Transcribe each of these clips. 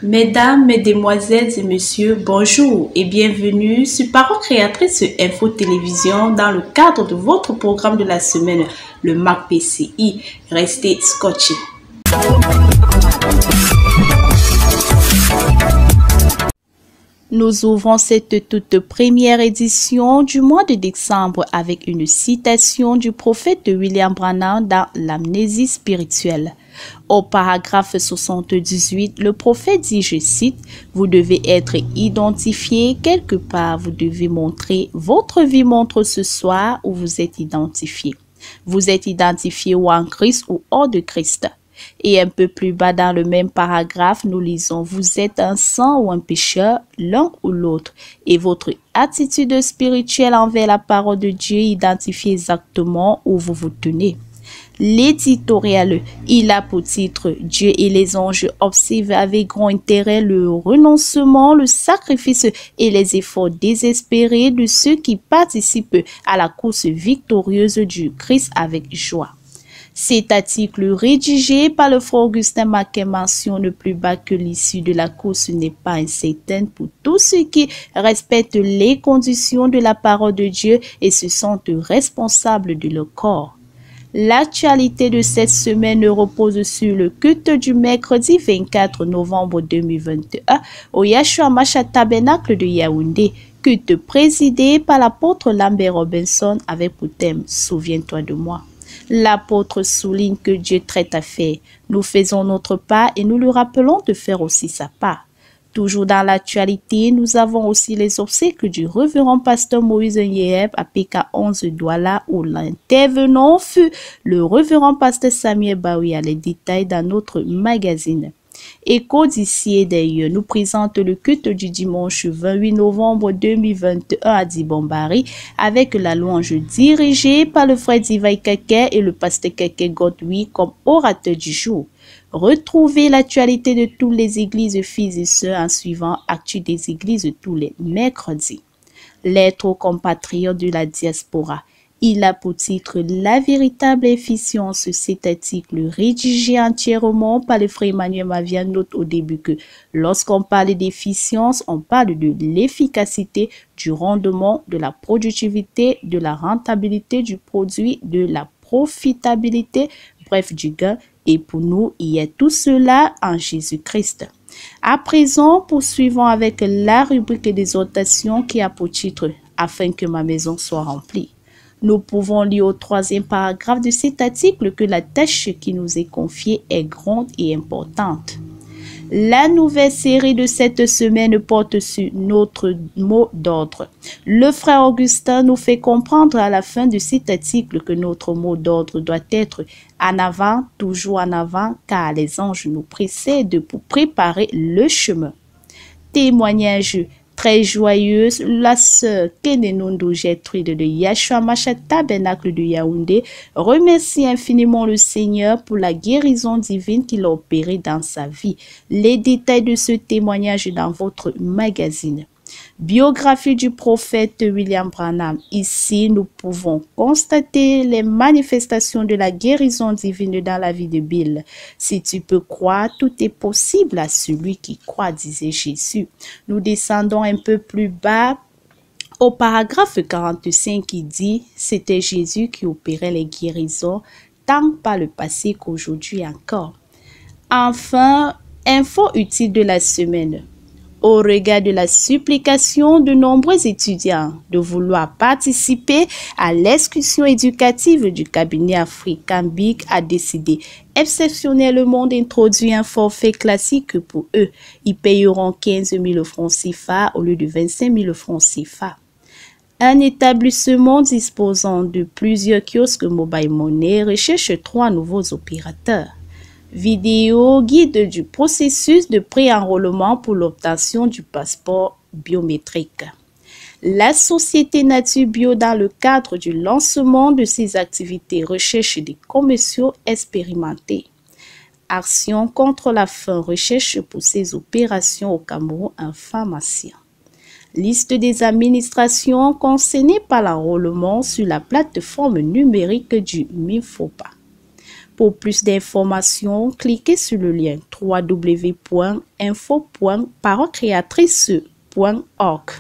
Mesdames, Mesdemoiselles et Messieurs, bonjour et bienvenue sur Parole Créatrice Info Télévision dans le cadre de votre programme de la semaine, le MAC-PCI. Restez scotchés. Nous ouvrons cette toute première édition du mois de décembre avec une citation du prophète William Branham dans l'amnésie spirituelle. Au paragraphe 78, le prophète dit, je cite, « Vous devez être identifié quelque part, vous devez montrer, votre vie montre ce soir où vous êtes identifié. Vous êtes identifié ou en Christ ou hors de Christ. » Et un peu plus bas dans le même paragraphe, nous lisons « Vous êtes un saint ou un pécheur, l'un ou l'autre. Et votre attitude spirituelle envers la parole de Dieu identifie exactement où vous vous tenez. » L'éditorial, il a pour titre « Dieu et les anges observent avec grand intérêt le renoncement, le sacrifice et les efforts désespérés de ceux qui participent à la course victorieuse du Christ avec joie. » Cet article rédigé par le frère Augustin Maquet mentionne plus bas que l'issue de la course n'est pas incertaine pour tous ceux qui respectent les conditions de la parole de Dieu et se sentent responsables de leur corps. L'actualité de cette semaine repose sur le culte du mercredi 24 novembre 2021 au Yeshua Mashiach Tabernacle de Yaoundé, culte présidé par l'apôtre Lambert Robinson avec pour thème « Souviens-toi de moi ». L'apôtre souligne que Dieu traite à faire. Nous faisons notre part et nous lui rappelons de faire aussi sa part. Toujours dans l'actualité, nous avons aussi les obsèques du révérend pasteur Moïse Nyeheb à PK11 Douala où l'intervenant fut le révérend pasteur Samuel Baouya. Les détails dans notre magazine. Écho d'ici et d'ailleurs nous présente le culte du dimanche 28 novembre 2021 à Dibombari avec la louange dirigée par le frère Divaï Kake et le pasteur Kake Godwin comme orateur du jour. Retrouvez l'actualité de toutes les églises filles et sœurs en suivant Actu des églises tous les mercredis. Lettre aux compatriotes de la diaspora. Il a pour titre La véritable efficience. Cet article rédigé entièrement par le frère Emmanuel Mavia note au début que lorsqu'on parle d'efficience, on parle de l'efficacité, du rendement, de la productivité, de la rentabilité du produit, de la profitabilité, bref du gain. Et pour nous, il y a tout cela en Jésus-Christ. À présent, poursuivons avec la rubrique d'exhortation qui a pour titre « Afin que ma maison soit remplie ». Nous pouvons lire au troisième paragraphe de cet article que la tâche qui nous est confiée est grande et importante. La nouvelle série de cette semaine porte sur notre mot d'ordre. Le frère Augustin nous fait comprendre à la fin de cet article que notre mot d'ordre doit être en avant, toujours en avant, car les anges nous précèdent pour préparer le chemin. Témoignage très joyeuse, la sœur Kenenundu Gertrude de Yeshua Mashiach Tabernacle de Yaoundé remercie infiniment le Seigneur pour la guérison divine qu'il a opérée dans sa vie. Les détails de ce témoignage dans votre magazine. Biographie du prophète William Branham. Ici, nous pouvons constater les manifestations de la guérison divine dans la vie de Bill. Si tu peux croire, tout est possible à celui qui croit, disait Jésus. Nous descendons un peu plus bas au paragraphe 45 qui dit « C'était Jésus qui opérait les guérisons, tant par le passé qu'aujourd'hui encore. » Enfin, info utile de la semaine. Au regard de la supplication de nombreux étudiants de vouloir participer à l'excursion éducative du cabinet African Big a décidé exceptionnellement d'introduire un forfait classique pour eux. Ils payeront 15 000 francs CFA au lieu de 25 000 francs CFA. Un établissement disposant de plusieurs kiosques mobile money recherche 3 nouveaux opérateurs. Vidéo guide du processus de pré-enrôlement pour l'obtention du passeport biométrique. La société Nature Bio, dans le cadre du lancement de ses activités, recherche des commerciaux expérimentés. Action contre la faim, recherche pour ces opérations au Cameroun, un pharmacien. Liste des administrations concernées par l'enrôlement sur la plateforme numérique du MIFOPA. Pour plus d'informations, cliquez sur le lien www.info.parolecreatrice.org.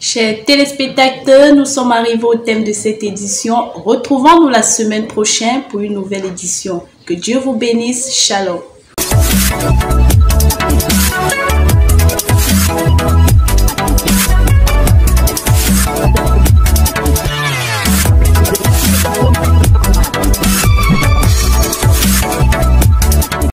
Chers téléspectateurs, nous sommes arrivés au thème de cette édition. Retrouvons-nous la semaine prochaine pour une nouvelle édition. Que Dieu vous bénisse. Shalom.